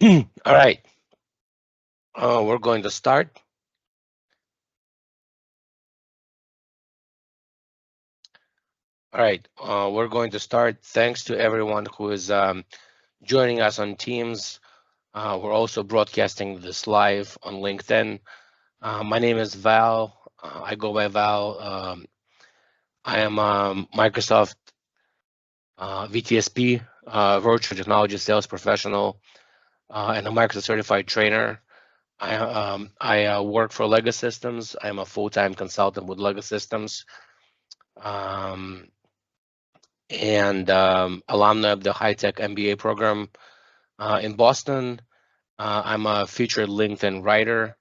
All right, we're going to start. All right, we're going to start. Thanks to everyone who is joining us on Teams. We're also broadcasting this live on LinkedIn. My name is Val. I go by Val. I am Microsoft VTSP, Virtual Technology Sales Professional, and a Microsoft Certified Trainer. I work for Lego Systems. I'm a full-time consultant with Lego Systems, and alumni of the High Tech MBA program in Boston. I'm a featured LinkedIn writer,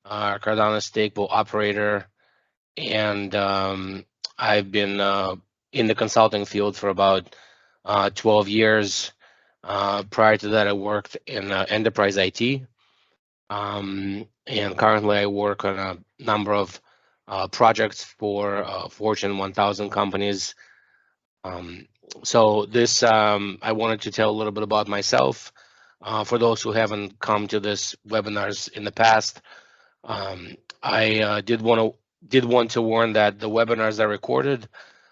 Cardano stable operator, and I've been in the consulting field for about 12 years. Prior to that, I worked in enterprise IT. And currently I work on a number of projects for Fortune 1000 companies. So this, I wanted to tell a little bit about myself. For those who haven't come to this webinars in the past, I did want to warn that the webinars are recorded.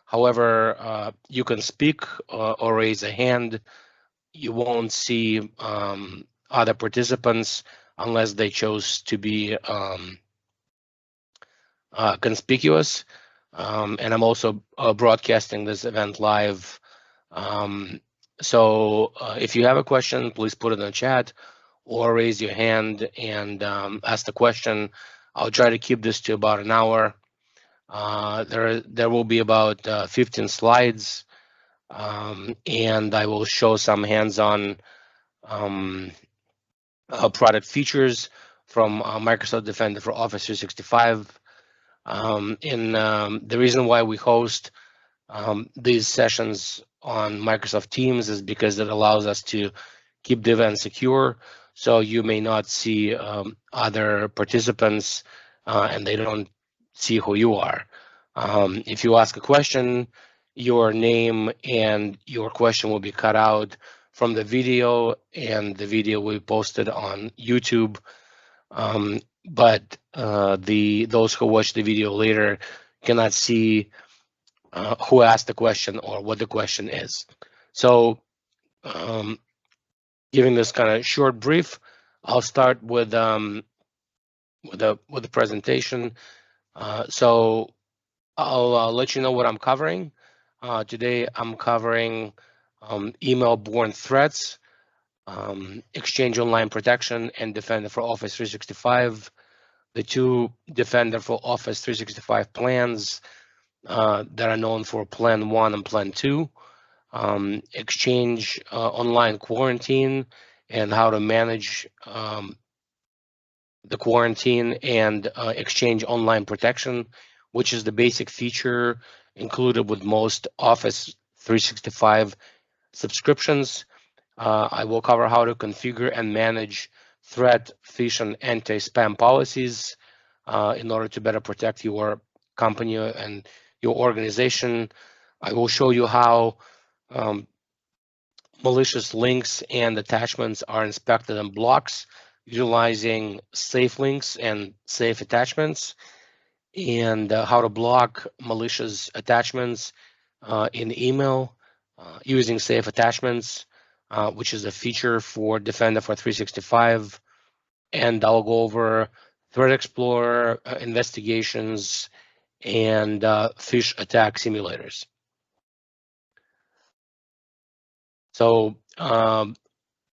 However, you can speak or raise a hand. You won't see other participants unless they chose to be conspicuous. And I'm also broadcasting this event live. So if you have a question, please put it in the chat or raise your hand and ask the question. I'll try to keep this to about an hour. There will be about 15 slides, and I will show some hands-on product features from Microsoft Defender for Office 365. The reason why we host these sessions on Microsoft Teams is because it allows us to keep the event secure, so you may not see other participants and they don't see who you are. If you ask a question, your name and your question will be cut out from the video, and the video will be posted on YouTube. But those who watch the video later cannot see who asked the question or what the question is. So, giving this kind of short brief, I'll start with the presentation. So I'll let you know what I'm covering. Today I'm covering email-borne threats, Exchange Online Protection, and Defender for Office 365. The two Defender for Office 365 plans that are known for Plan 1 and Plan 2. Exchange Online Quarantine and how to manage the quarantine, and Exchange Online Protection, which is the basic feature included with most Office 365 subscriptions. I will cover how to configure and manage threat, phish, and anti-spam policies in order to better protect your company and your organization. I will show you how malicious links and attachments are inspected and blocked utilizing safe links and safe attachments, and how to block malicious attachments in email using safe attachments, which is a feature for Defender for 365. And I'll go over Threat Explorer investigations and phish attack simulators. So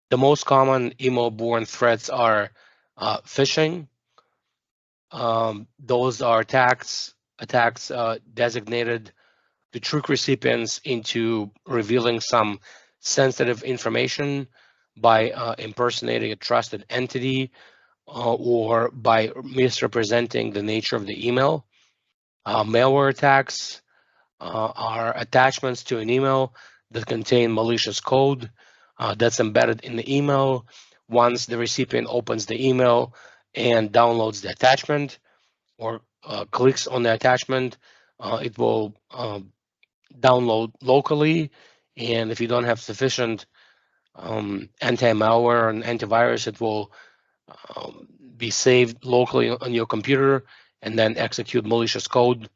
the most common email-borne threats are phishing. Those are attacks designated to trick recipients into revealing some sensitive information by impersonating a trusted entity or by misrepresenting the nature of the email. Malware attacks are attachments to an email that contain malicious code that's embedded in the email. Once the recipient opens the email and downloads the attachment or clicks on the attachment, it will download locally. And if you don't have sufficient anti-malware and antivirus, it will be saved locally on your computer and then execute malicious code.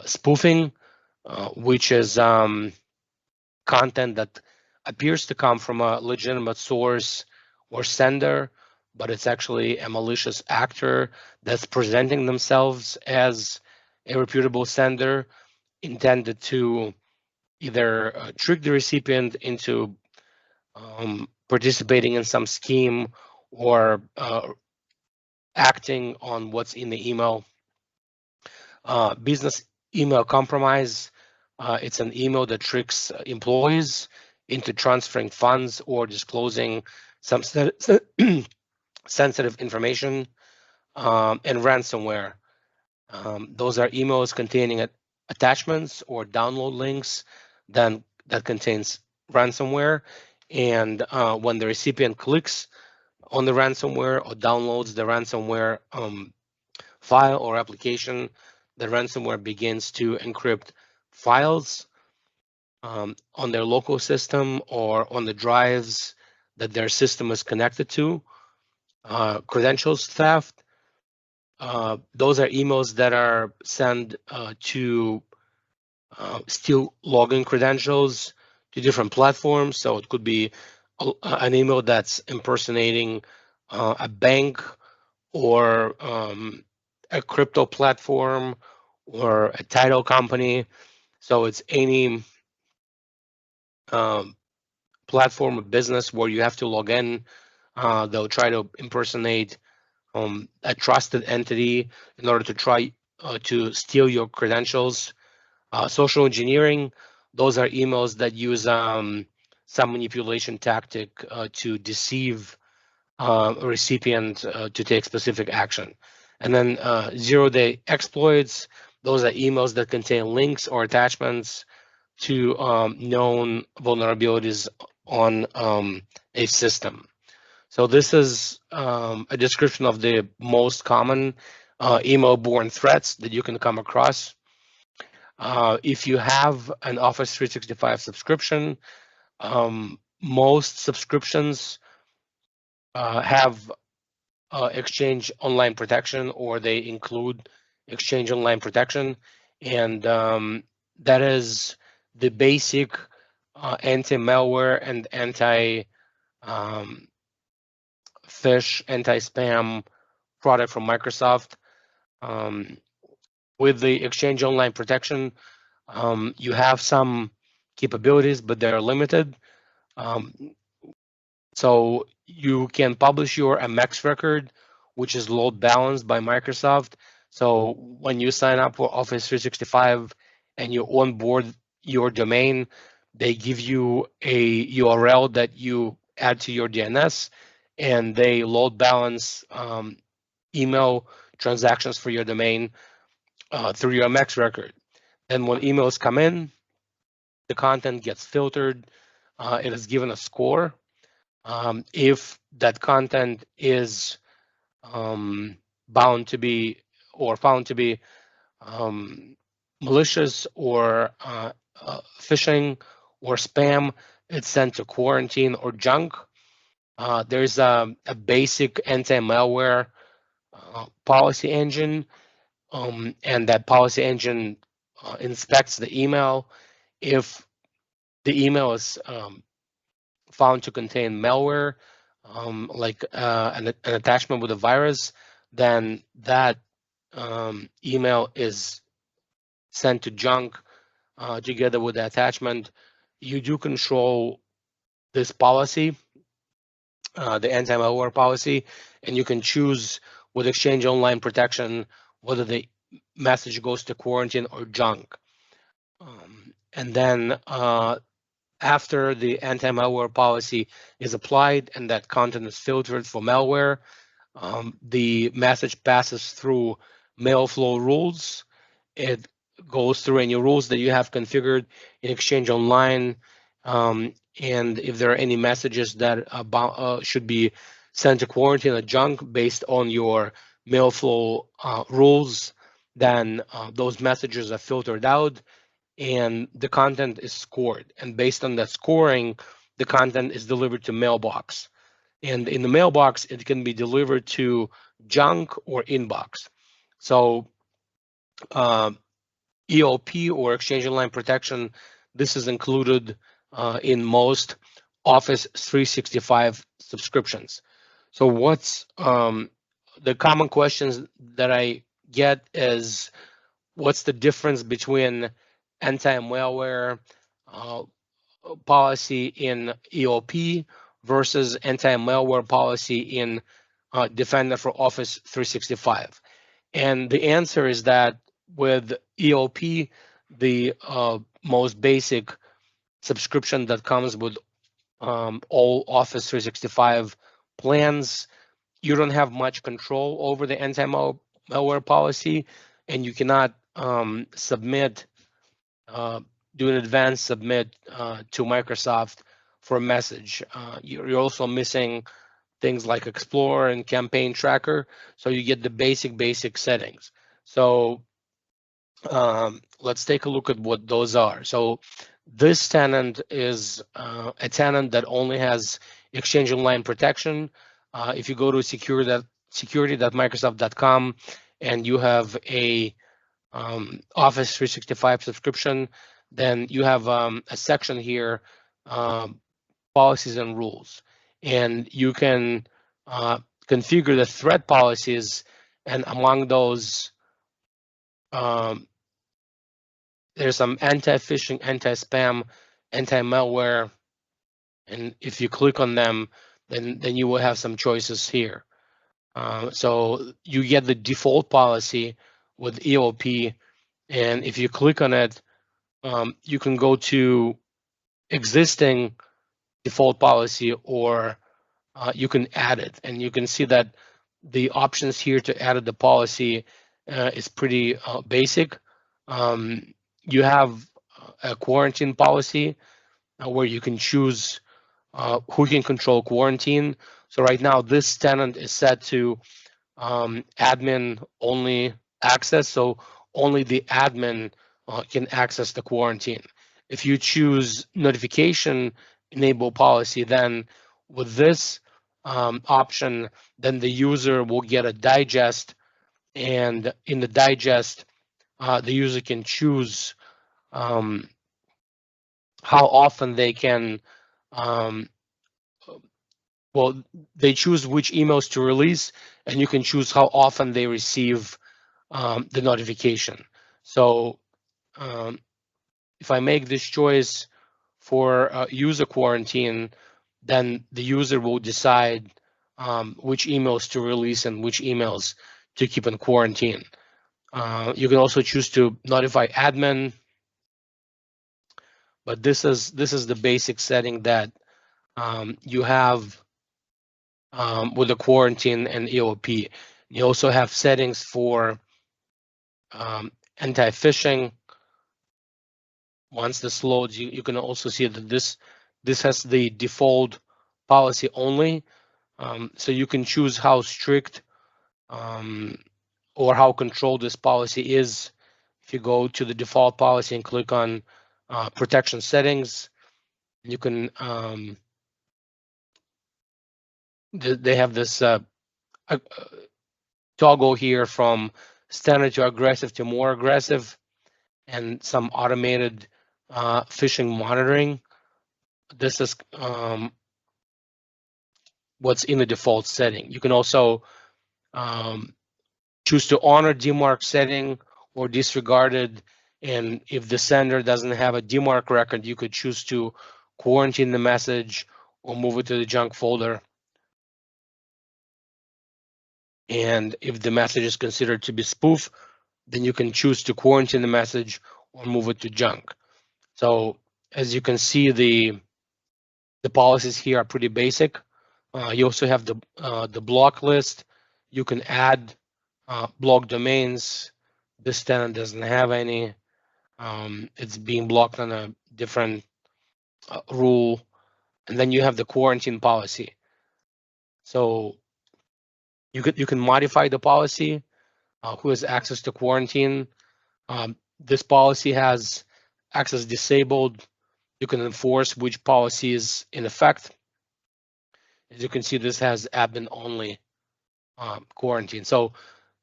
Spoofing, which is content that appears to come from a legitimate source or sender, but it's actually a malicious actor that's presenting themselves as a reputable sender, intended to either trick the recipient into participating in some scheme or acting on what's in the email. Business email compromise. It's an email that tricks employees into transferring funds or disclosing some sensitive information. And ransomware. Those are emails containing attachments or download links that contains ransomware. And when the recipient clicks on the ransomware or downloads the ransomware file or application, the ransomware begins to encrypt files on their local system or on the drives that their system is connected to. Credentials theft. Those are emails that are sent to steal login credentials to different platforms. So it could be an email that's impersonating a bank or a crypto platform or a title company. So it's any platform of business where you have to log in. They'll try to impersonate a trusted entity in order to try to steal your credentials. Social engineering, those are emails that use some manipulation tactic to deceive a recipient to take specific action. And then zero-day exploits, those are emails that contain links or attachments to known vulnerabilities on a system. So this is a description of the most common email-borne threats that you can come across. If you have an Office 365 subscription, most subscriptions have Exchange Online Protection, or they include Exchange Online Protection, and that is the basic anti-malware and anti-phish, anti-spam product from Microsoft. With the Exchange Online Protection, you have some capabilities, but they're limited. So you can publish your MX record, which is load balanced by Microsoft. So when you sign up for Office 365 and you onboard your domain, they give you a URL that you add to your DNS, and they load balance email transactions for your domain through your MX record. And when emails come in, the content gets filtered. It is given a score. If that content is bound to be or found to be malicious or phishing or spam, it's sent to quarantine or junk. There's a basic anti-malware policy engine, and that policy engine inspects the email. If the email is found to contain malware, like an attachment with a virus, then that email is sent to junk together with the attachment. You do control this policy, the anti-malware policy, and you can choose with Exchange Online Protection whether the message goes to quarantine or junk. And then after the anti-malware policy is applied and that content is filtered for malware, the message passes through mail flow rules. It goes through any rules that you have configured in Exchange Online. And if there are any messages that should be sent to quarantine or junk based on your mail flow rules, then those messages are filtered out and the content is scored. And based on that scoring, the content is delivered to mailbox. And in the mailbox, it can be delivered to junk or inbox. So EOP or Exchange Online Protection, this is included in most Office 365 subscriptions. So what's the common questions that I get is, what's the difference between anti-malware policy in EOP versus anti-malware policy in Defender for Office 365? And the answer is that with EOP, the most basic subscription that comes with all Office 365 plans, you don't have much control over the anti-malware policy, and you cannot submit, do an advanced submit to Microsoft for a message. You're also missing things like Explorer and Campaign Tracker, so you get the basic settings. So let's take a look at what those are. So this tenant is a tenant that only has Exchange Online Protection. If you go to security.microsoft.com and you have a Office 365 subscription, then you have a section here, policies and rules, and you can configure the threat policies, and among those there's some anti-phishing, anti-spam, anti-malware, and if you click on them, then you will have some choices here. So you get the default policy with EOP, and if you click on it, you can go to existing default policy, or you can add it, and you can see that the options here to add the policy is pretty basic. You have a quarantine policy where you can choose who can control quarantine. So right now this tenant is set to admin only access, so only the admin can access the quarantine. If you choose notification enable policy, then with this option, then the user will get a digest, and in the digest, the user can choose how often they can, well, they choose which emails to release, and you can choose how often they receive the notification. So if I make this choice for user quarantine, then the user will decide which emails to release and which emails to keep in quarantine. You can also choose to notify admin, but this is the basic setting that you have with the quarantine and EOP. You also have settings for anti-phishing. Once this loads, you can also see that this has the default policy only. So you can choose how strict or how controlled this policy is. If you go to the default policy and click on protection settings, you can they have this toggle here from standard to aggressive to more aggressive, and some automated phishing monitoring. This is what's in the default setting. You can also choose to honor DMARC setting or disregard it, and if the sender doesn't have a DMARC record, you could choose to quarantine the message or move it to the junk folder. And if the message is considered to be spoof, then you can choose to quarantine the message or move it to junk. So as you can see, the policies here are pretty basic. You also have the block list. You can add block domains. This tenant doesn't have any. It's being blocked on a different rule. And then you have the quarantine policy. So you can modify the policy, who has access to quarantine. This policy has access disabled. You can enforce which policy is in effect. As you can see, this has admin only quarantine. So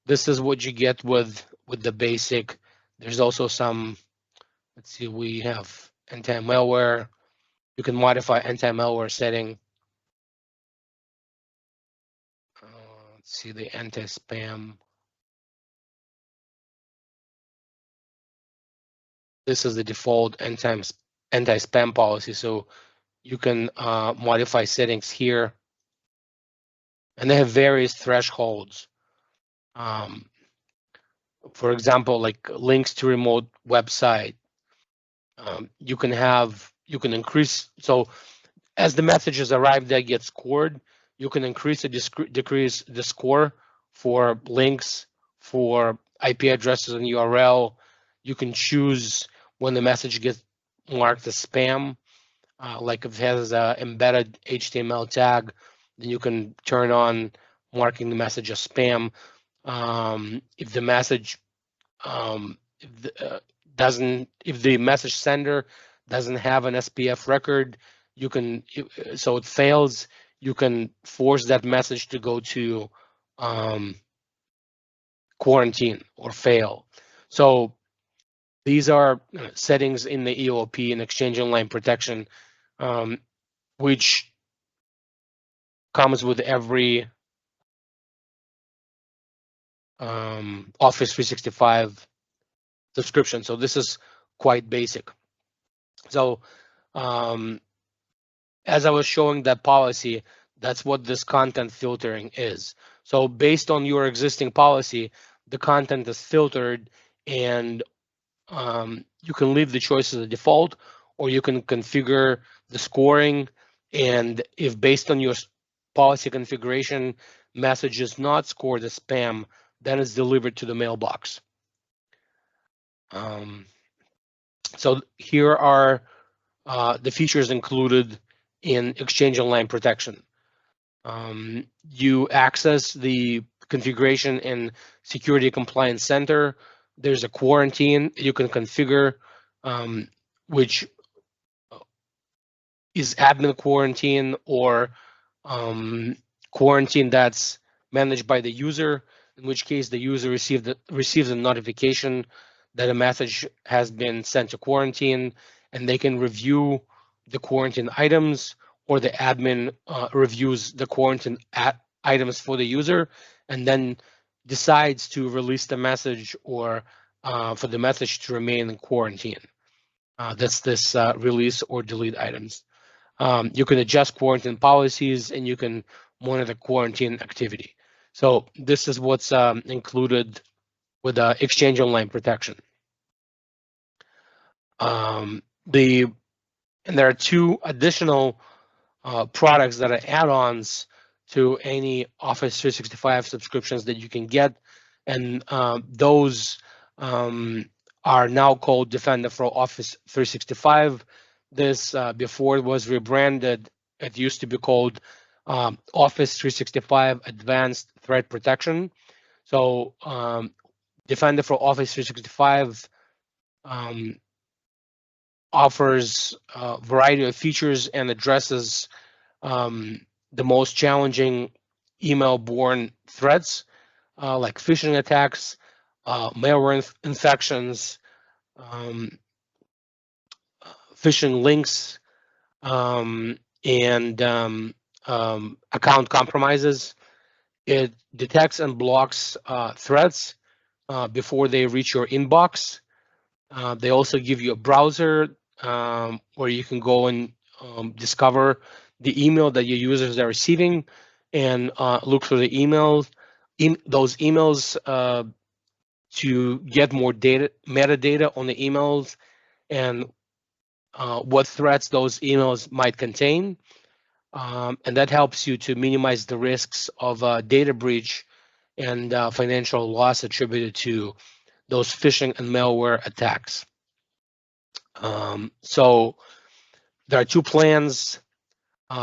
this is what you get with the basic. There's also some, let's see, we have anti-malware. You can modify anti-malware setting. Let's see, the anti-spam. This is the default anti-spam policy. So you can modify settings here. And they have various thresholds. For example, like links to remote website. You can increase. So as the messages arrive, they get scored. You can increase or decrease the score for links, for IP addresses and URL. You can choose when the message gets marked as spam. Like if it has an embedded HTML tag, then you can turn on marking the message as spam. If the message if the message sender doesn't have an SPF record, you can, so it fails, you can force that message to go to quarantine or fail. So these are settings in the EOP and Exchange Online Protection, which comes with every Office 365 subscription. So this is quite basic. So as I was showing that policy, that's what this content filtering is. So based on your existing policy, the content is filtered, and you can leave the choice as a default, or you can configure the scoring. And if based on your policy configuration, message is not scored as spam, then it's delivered to the mailbox. So here are the features included in Exchange Online Protection. You access the configuration in Security Compliance Center. There's a quarantine you can configure, which is admin quarantine or quarantine that's managed by the user, in which case the user receives a notification that a message has been sent to quarantine, and they can review the quarantine items, or the admin reviews the quarantine items for the user and then decides to release the message or for the message to remain in quarantine. That's this release or delete items. You can adjust quarantine policies, and you can monitor quarantine activity. So this is what's included with Exchange Online Protection. And there are two additional products that are add-ons to any Office 365 subscriptions that you can get, and those are now called Defender for Office 365. This before it was rebranded, it used to be called Office 365 Advanced Threat Protection. So Defender for Office 365 offers a variety of features and addresses the most challenging email-borne threats like phishing attacks, malware infections, phishing links, and account compromises. It detects and blocks threats before they reach your inbox. They also give you a browser where you can go and discover the email that your users are receiving, and look for the emails in those emails to get more metadata on the emails, and what threats those emails might contain. And that helps you to minimize the risks of data breach and financial loss attributed to those phishing and malware attacks. So there are two plans.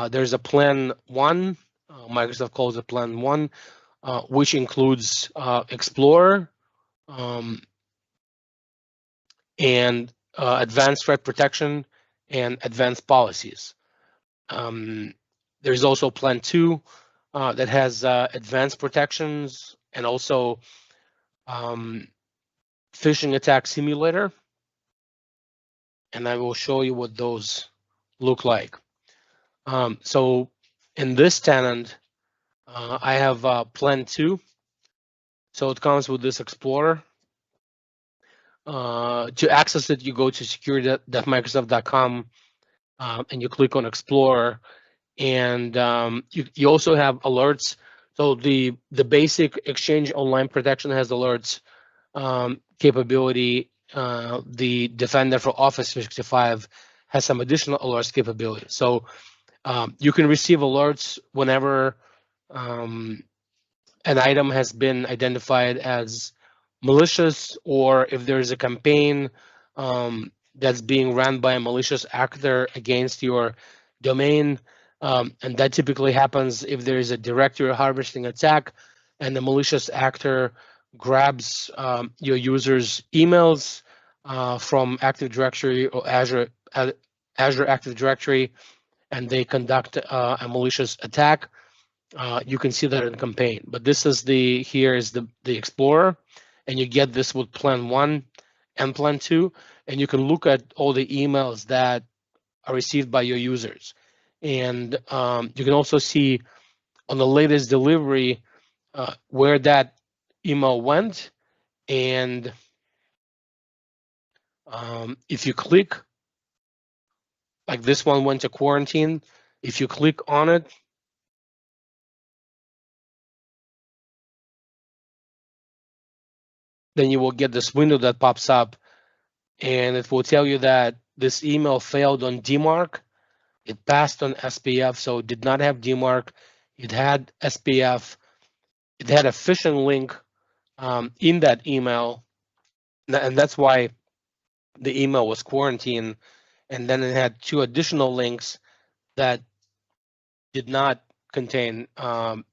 There's a plan 1, Microsoft calls it plan 1, which includes Explorer and Advanced Threat Protection and advanced policies. There's also Plan 2 that has advanced protections and also phishing attack simulator. And I will show you what those look like. So in this tenant, I have Plan 2. So it comes with this Explorer. To access it, you go to security.microsoft.com and you click on Explorer. And you also have alerts. So the basic Exchange Online Protection has alerts capability. The Defender for Office 365 has some additional alerts capability. So you can receive alerts whenever an item has been identified as malicious, or if there's a campaign that's being run by a malicious actor against your domain. And that typically happens if there is a directory harvesting attack and the malicious actor grabs your user's emails from Active Directory or Azure Active Directory, and they conduct a malicious attack. You can see that in campaign. But this is here is the Explorer, and you get this with Plan 1 and Plan 2, and you can look at all the emails that are received by your users. And you can also see on the latest delivery where that email went. And if you click, like this one went to quarantine, if you click on it, then you will get this window that pops up, and it will tell you that this email failed on DMARC. It passed on SPF, so it did not have DMARC. It had SPF. It had a phishing link in that email, and that's why the email was quarantined. And then it had 2 additional links that did not contain a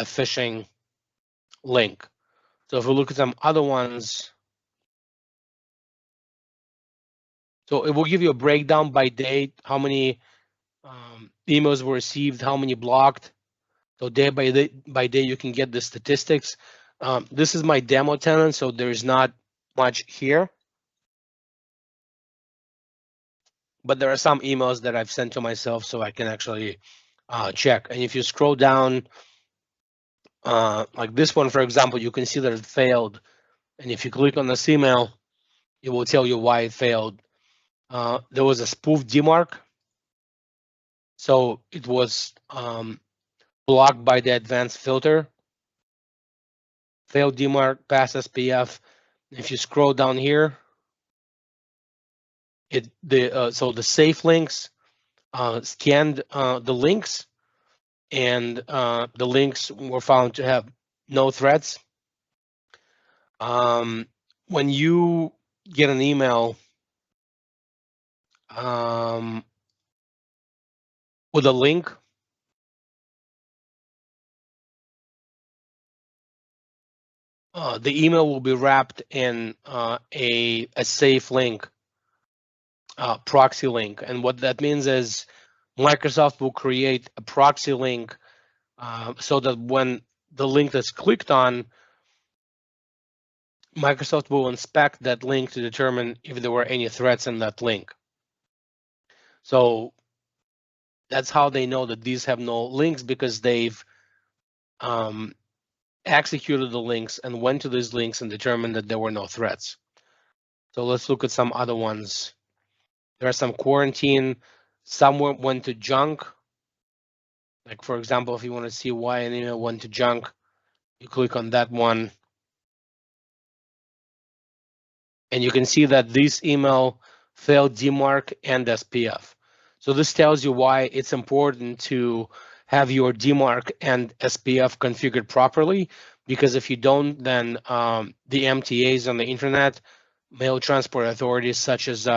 phishing link. So if we look at some other ones, so it will give you a breakdown by date, how many emails were received, how many blocked. So day by day, you can get the statistics. This is my demo tenant, so there's not much here. But there are some emails that I've sent to myself, so I can actually check. And if you scroll down, like this one, for example, you can see that it failed. And if you click on this email, it will tell you why it failed. There was a spoof DMARC. So it was blocked by the advanced filter. Failed DMARC, pass SPF. If you scroll down here, so the safe links scanned the links, and the links were found to have no threats. When you get an email with a link, the email will be wrapped in a safe link, proxy link. And what that means is Microsoft will create a proxy link so that when the link that's clicked on, Microsoft will inspect that link to determine if there were any threats in that link. So that's how they know that these have no links, because they've executed the links and went to these links and determined that there were no threats. So let's look at some other ones. There are some quarantine. Some went to junk. Like, for example, if you want to see why an email went to junk, you click on that one. And you can see that this email failed DMARC and SPF. So this tells you why it's important to have your DMARC and SPF configured properly, because if you don't, then the MTAs on the internet, mail transport authorities such as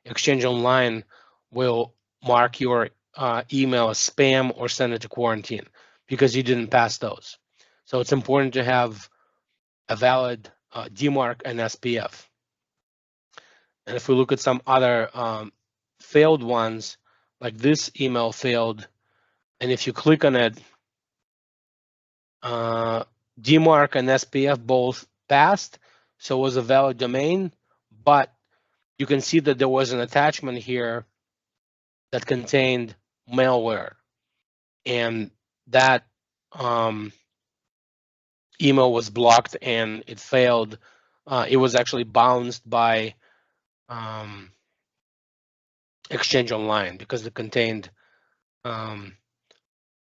Exchange Online, will mark your email as spam or send it to quarantine because you didn't pass those. So it's important to have a valid DMARC and SPF. And if we look at some other failed ones, like this email failed, and if you click on it, DMARC and SPF both passed, so it was a valid domain, but you can see that there was an attachment here that contained malware, and that email was blocked and it failed. It was actually bounced by Exchange Online because it contained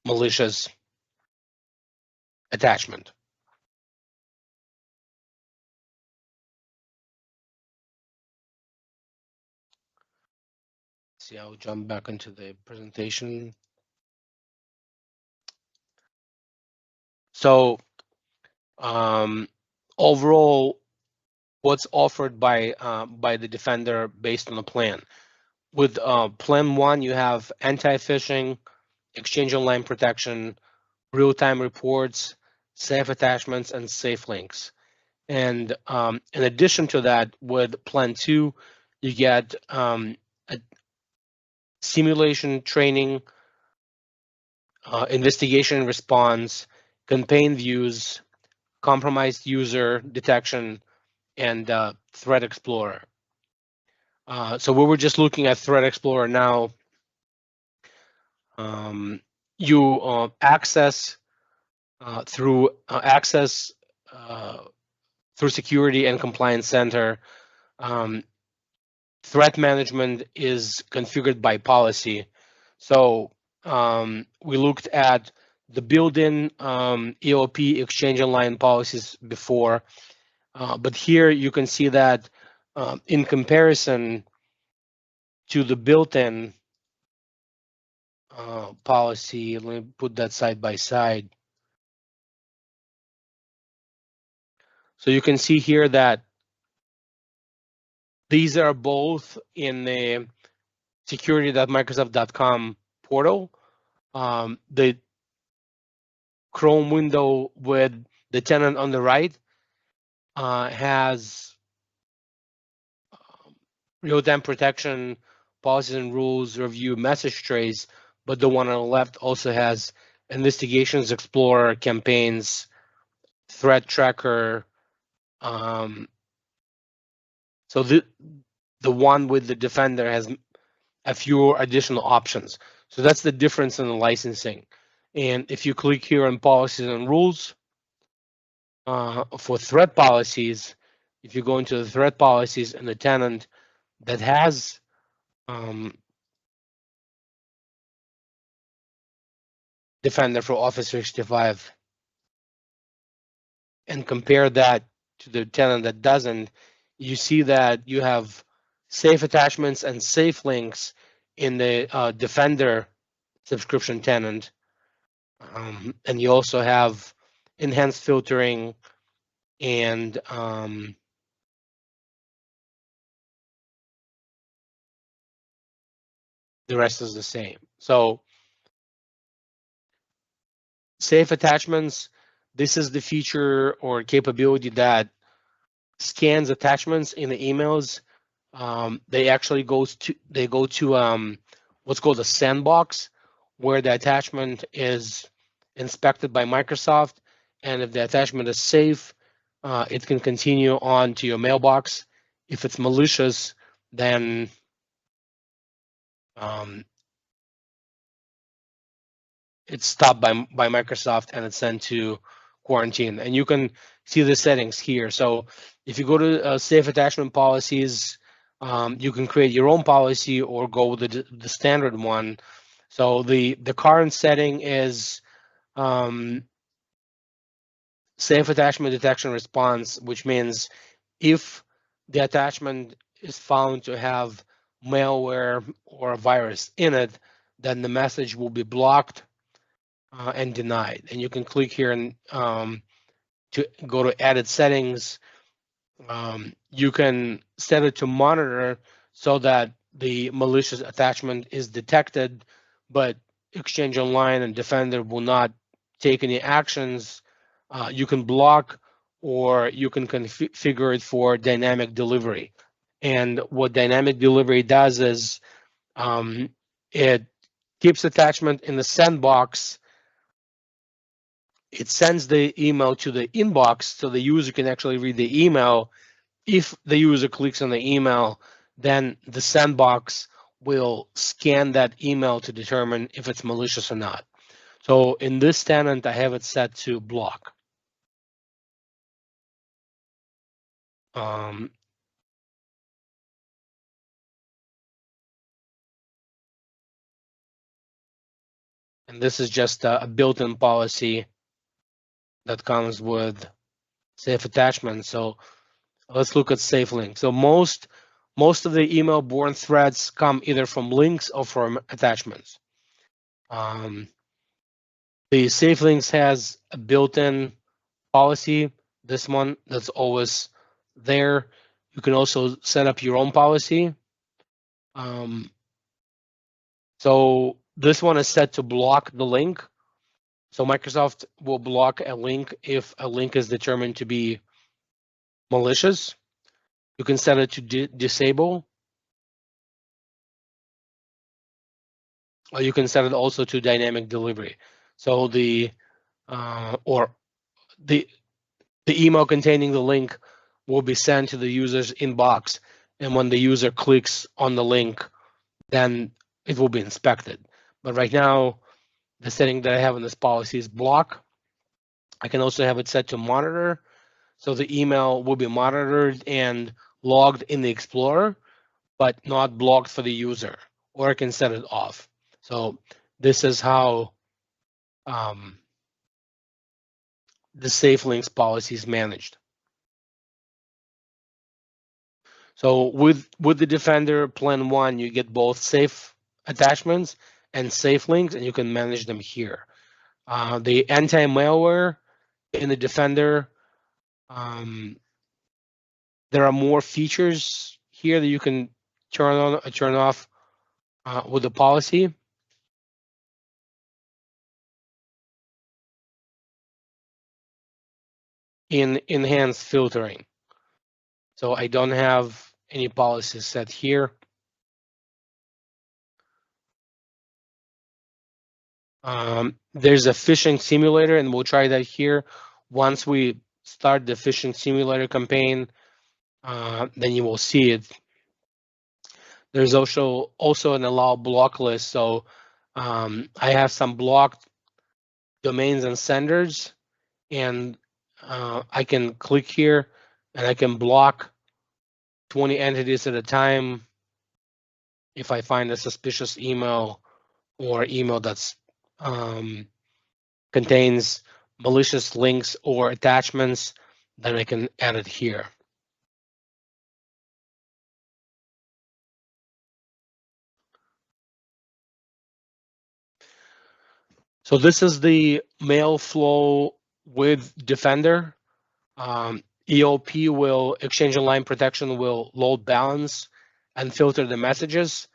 malicious attachment. See, I'll jump back into the presentation. So overall, what's offered by the defender based on the plan? With plan 1, you have anti-phishing, Exchange Online protection, real-time reports, safe attachments, and safe links. And in addition to that, with plan 2, you get a simulation training, investigation and response, campaign views, compromised user detection, and Threat Explorer. So we were just looking at Threat Explorer now. You access through Security and Compliance Center. Threat management is configured by policy. So we looked at the built-in EOP Exchange Online policies before, but here you can see that in comparison to the built-in policy, let me put that side by side. So you can see here that these are both in the security.microsoft.com portal. The Chrome window with the tenant on the right has real-time protection, policies and rules, review, message trace, but the one on the left also has investigations, explorer, campaigns, threat tracker. So the one with the defender has a few additional options. So that's the difference in the licensing. And if you click here on policies and rules, for threat policies, if you go into the threat policies and the tenant that has Defender for Office 365 and compare that to the tenant that doesn't, you see that you have safe attachments and safe links in the Defender subscription tenant. And you also have enhanced filtering and the rest is the same. So safe attachments, this is the feature or capability that scans attachments in the emails. They actually go to what's called a sandbox, where the attachment is inspected by Microsoft, and if the attachment is safe, it can continue on to your mailbox. If it's malicious, then it's stopped by Microsoft and it's sent to quarantine. And you can see the settings here. So if you go to safe attachment policies, you can create your own policy or go with the standard one. So the current setting is safe attachment detection response, which means if the attachment is found to have malware or a virus in it, then the message will be blocked and denied. And you can click here and to go to edit settings. You can set it to monitor so that the malicious attachment is detected, but Exchange Online and Defender will not take any actions. You can block, or you can configure it for dynamic delivery. And what dynamic delivery does is It keeps attachment in the sandbox. It sends the email to the inbox so the user can actually read the email. If the user clicks on the email, then the sandbox will scan that email to determine if it's malicious or not. So in this tenant, I have it set to block. And this is just a built-in policy that comes with safe attachment. So let's look at safe links. So most of the email-borne threats come either from links or from attachments. The safe links has a built-in policy, this one that's always there. You can also set up your own policy. So this one is set to block the link. So Microsoft will block a link if a link is determined to be malicious. You can set it to disable, or you can set it also to dynamic delivery. So the email containing the link will be sent to the user's inbox, and when the user clicks on the link, then it will be inspected. But right now, the setting that I have in this policy is block. I can also have it set to monitor, so the email will be monitored and logged in the Explorer, but not blocked for the user, or I can set it off. So this is how the safe links policy is managed. So with the Defender Plan 1, you get both safe attachments and safe links, and you can manage them here. The anti-malware in the Defender, there are more features here that you can turn on or turn off with the policy. In enhanced filtering. So I don't have any policies set here. There's a phishing simulator, and we'll try that here. Once we start the phishing simulator campaign, then you will see it. There's also an allow block list. So I have some blocked domains and senders, and I can click here and I can block 20 entities at a time if I find a suspicious email or email that's contains malicious links or attachments, then I can add it here. So this is the mail flow with Defender. EOP will, Exchange Online Protection will load balance and filter the messages.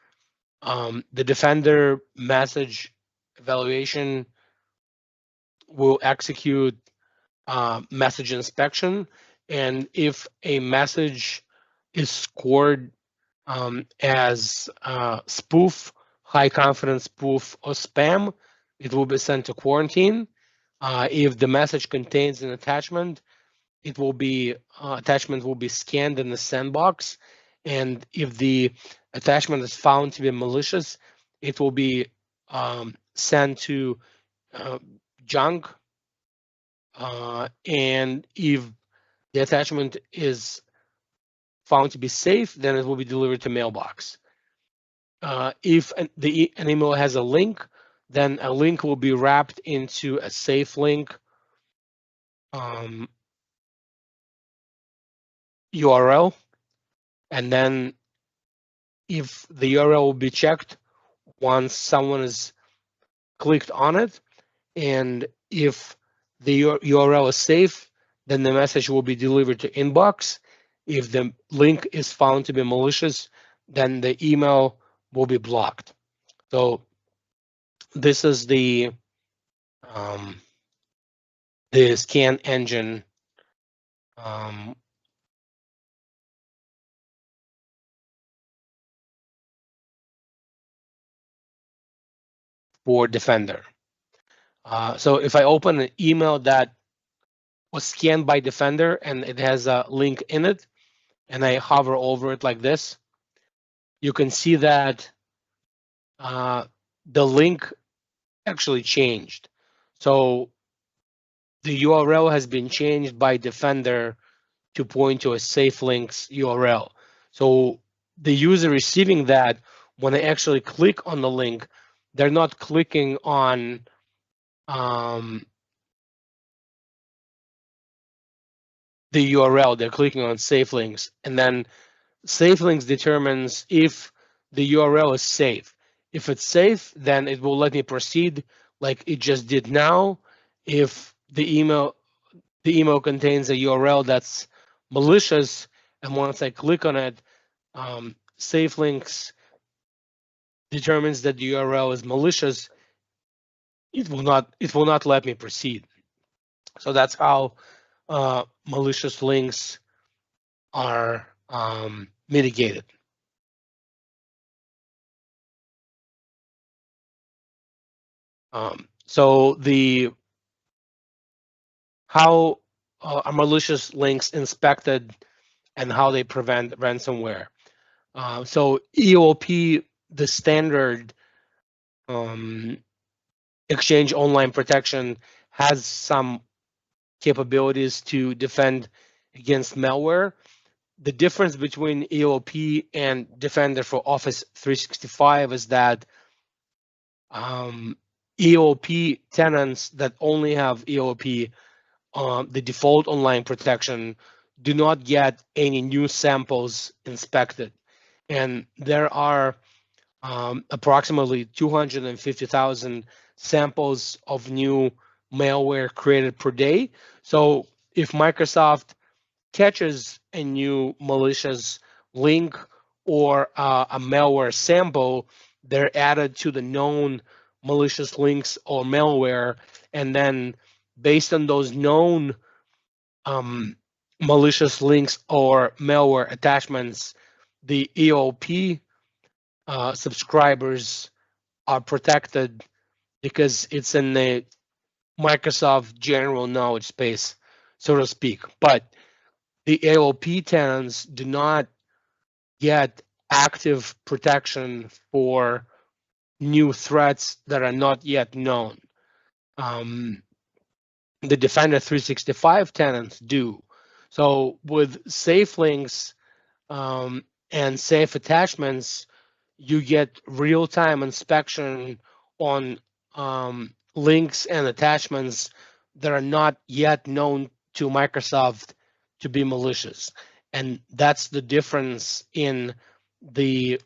The Defender message evaluation will execute message inspection, and if a message is scored as spoof, high confidence spoof, or spam, it will be sent to quarantine. If the message contains an attachment, it will be attachment will be scanned in the sandbox, and if the attachment is found to be malicious, it will be sent to junk. And if the attachment is found to be safe, then it will be delivered to mailbox. If an email has a link, then a link will be wrapped into a safe link URL, and then if the URL will be checked once someone has clicked on it, and if the URL is safe, then the message will be delivered to inbox. If the link is found to be malicious, then the email will be blocked. So this is the scan engine for Defender. So if I open an email that was scanned by Defender and it has a link in it, and I hover over it like this, you can see that the link actually changed. So the URL has been changed by Defender to point to a safe links URL. So the user receiving that, when they actually click on the link, they're not clicking on the URL, they're clicking on safe links, and then safe links determines if the URL is safe. If it's safe, then it will let me proceed like it just did now. If the email contains a URL that's malicious, and once I click on it, safe links determines that the URL is malicious, it will not let me proceed. So that's how malicious links are mitigated. So the how are malicious links inspected and how they prevent ransomware. So EOP, the standard Exchange Online Protection, has some capabilities to defend against malware. The difference between EOP and Defender for Office 365 is that EOP tenants that only have EOP, the default online protection, do not get any new samples inspected. And there are approximately 250,000 samples of new malware created per day. So if Microsoft catches a new malicious link or a malware sample, they're added to the known malicious links or malware, and then based on those known malicious links or malware attachments, the EOP subscribers are protected because it's in the Microsoft general knowledge space, so to speak. But the AOP tenants do not get active protection for new threats that are not yet known. The Defender 365 tenants do. So with safe links and safe attachments, you get real-time inspection on links and attachments that are not yet known to Microsoft to be malicious. And that's the difference in the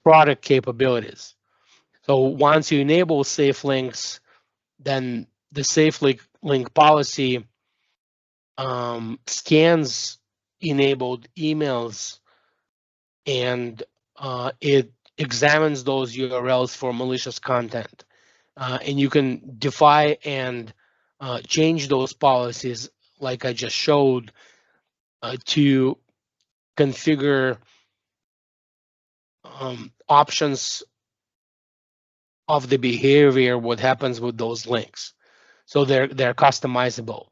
product capabilities. So once you enable safe links, then the safe link policy scans enabled emails and it examines those URLs for malicious content. And you can defy and change those policies, like I just showed, to configure options of the behavior, what happens with those links. So they're customizable.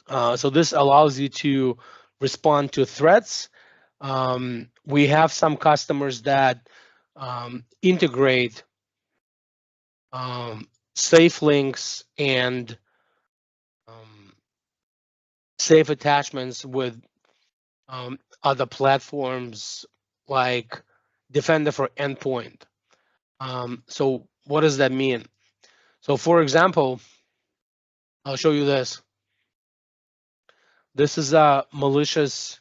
So this allows you to respond to threats. We have some customers that integrate safe links and safe attachments with other platforms like Defender for Endpoint. So what does that mean? So for example, I'll show you this. This is a malicious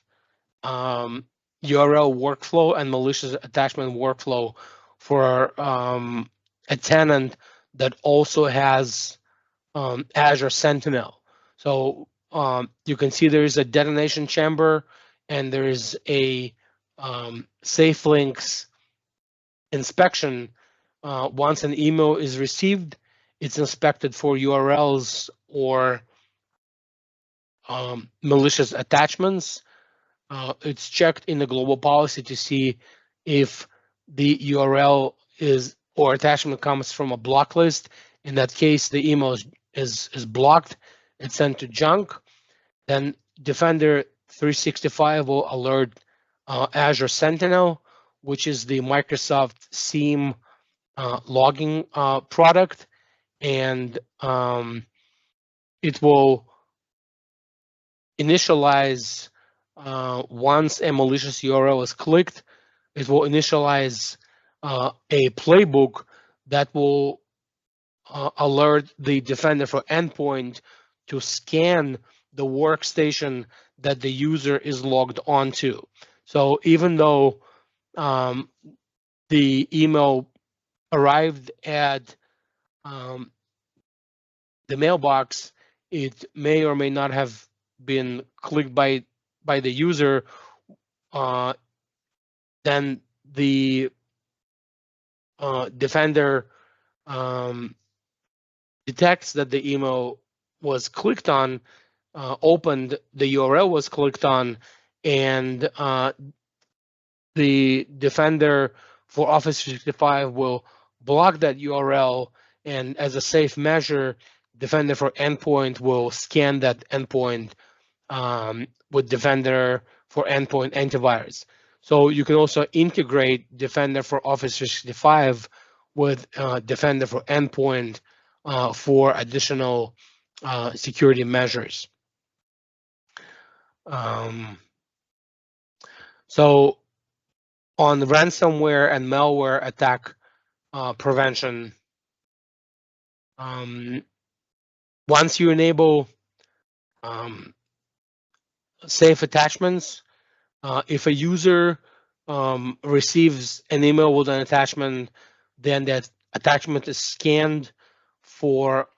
URL workflow and malicious attachment workflow for a tenant that also has Azure Sentinel. So you can see there is a detonation chamber and there is a safe links inspection. Once an email is received, it's inspected for URLs or malicious attachments. It's checked in the global policy to see if the URL is or attachment comes from a block list. In that case, the email is blocked. It's sent to junk. Then Defender 365 will alert Azure Sentinel, which is the Microsoft SIEM logging product, and it will initialize once a malicious URL is clicked. It will initialize a playbook that will alert the Defender for Endpoint to scan the workstation that the user is logged onto. So even though the email arrived at the mailbox, it may or may not have been clicked by the user. Then the Defender detects that the email was clicked on, opened, the URL was clicked on, and the Defender for Office 365 will block that URL, and as a safe measure, Defender for Endpoint will scan that endpoint with Defender for Endpoint Antivirus. So you can also integrate Defender for Office 365 with Defender for Endpoint for additional security measures. So on ransomware and malware attack prevention, once you enable safe attachments, if a user receives an email with an attachment, then that attachment is scanned for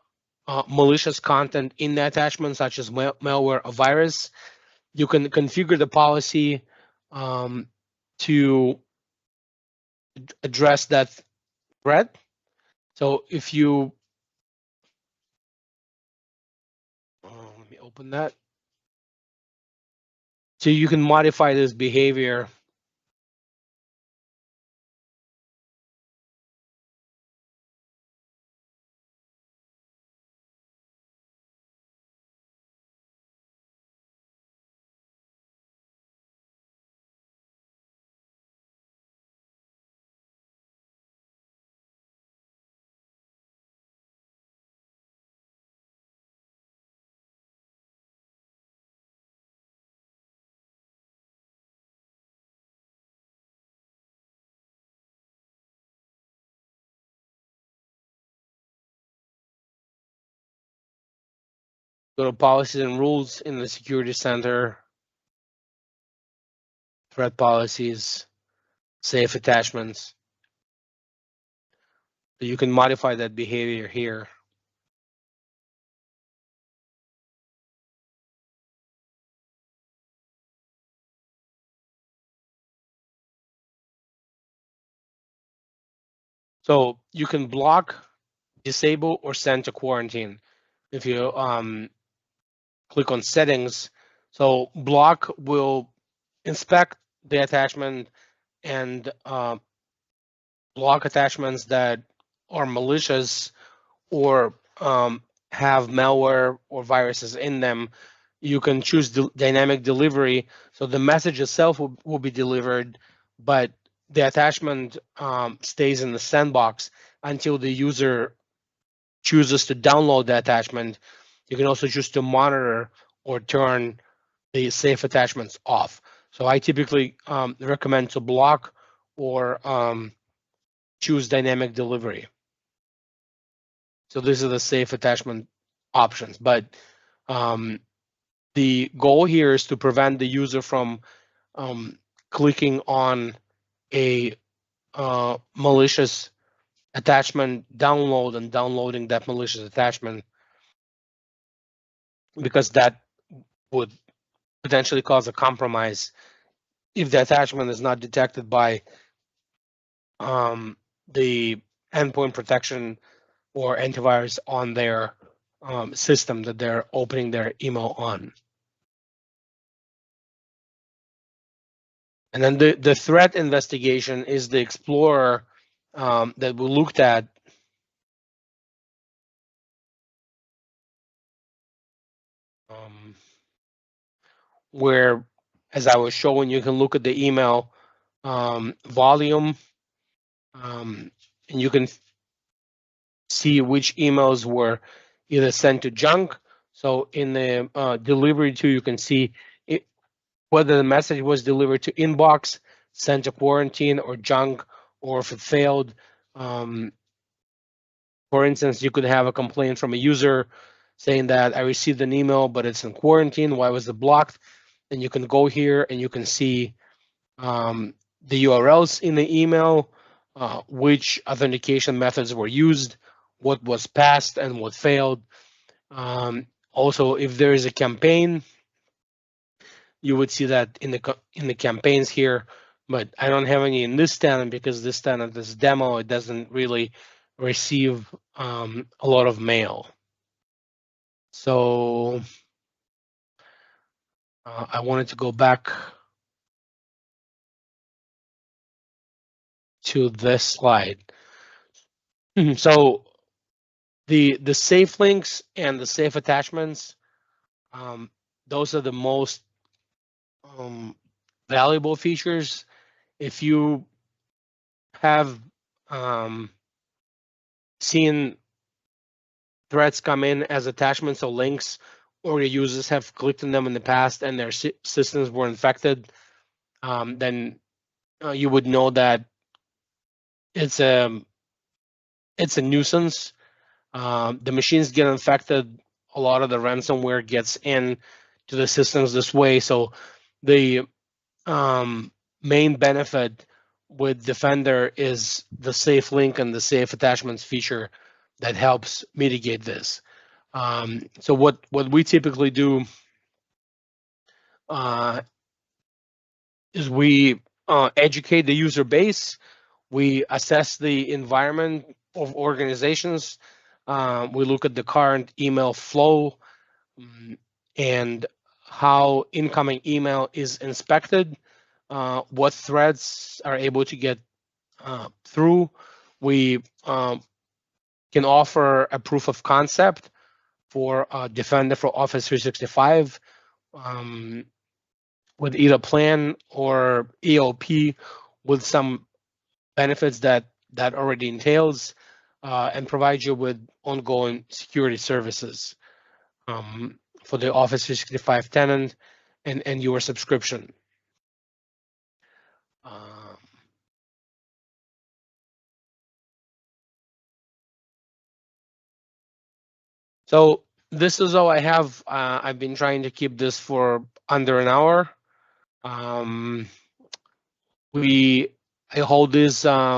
malicious content in the attachment, such as malware or virus. You can configure the policy to address that threat. So if you, let me open that. So you can modify this behavior. Go to policies and rules in the security center, threat policies, safe attachments. So you can modify that behavior here. So you can block, disable, or send to quarantine. If you click on settings, so block will inspect the attachment and block attachments that are malicious or have malware or viruses in them. You can choose dynamic delivery, so the message itself will be delivered, but the attachment stays in the sandbox until the user chooses to download the attachment. You can also choose to monitor or turn the safe attachments off. So I typically recommend to block or choose dynamic delivery. So these are the safe attachment options, but the goal here is to prevent the user from clicking on a malicious attachment download and downloading that malicious attachment, because that would potentially cause a compromise if the attachment is not detected by the endpoint protection or antivirus on their system that they're opening their email on. And then the threat investigation is the Explorer that we looked at where, as I was showing, you can look at the email volume, and you can see which emails were either sent to junk. So in the delivery to, you can see it, whether the message was delivered to inbox, sent to quarantine, or junk, or if it failed. For instance, you could have a complaint from a user saying that I received an email, but it's in quarantine. Why was it blocked? And you can go here and you can see the URLs in the email, which authentication methods were used, what was passed and what failed. Also, if there is a campaign, you would see that in the campaigns here, but I don't have any in this tenant because this tenant is demo. It doesn't really receive a lot of mail. So I wanted to go back to this slide. So the safe links and the safe attachments, those are the most valuable features. If you have seen threats come in as attachments or links, or your users have clicked on them in the past and their systems were infected, then you would know that it's a nuisance. The machines get infected. A lot of the ransomware gets in to the systems this way. So the main benefit with Defender is the safe link and the safe attachments feature that helps mitigate this. So what we typically do is we educate the user base. We assess the environment of organizations. We look at the current email flow and how incoming email is inspected, what threads are able to get through. We can offer a proof of concept for Defender for Office 365 with either plan or EOP with some benefits that already entails, and provide you with ongoing security services for the Office 365 tenant and your subscription. So this is all I have. I've been trying to keep this for under an hour. I hold this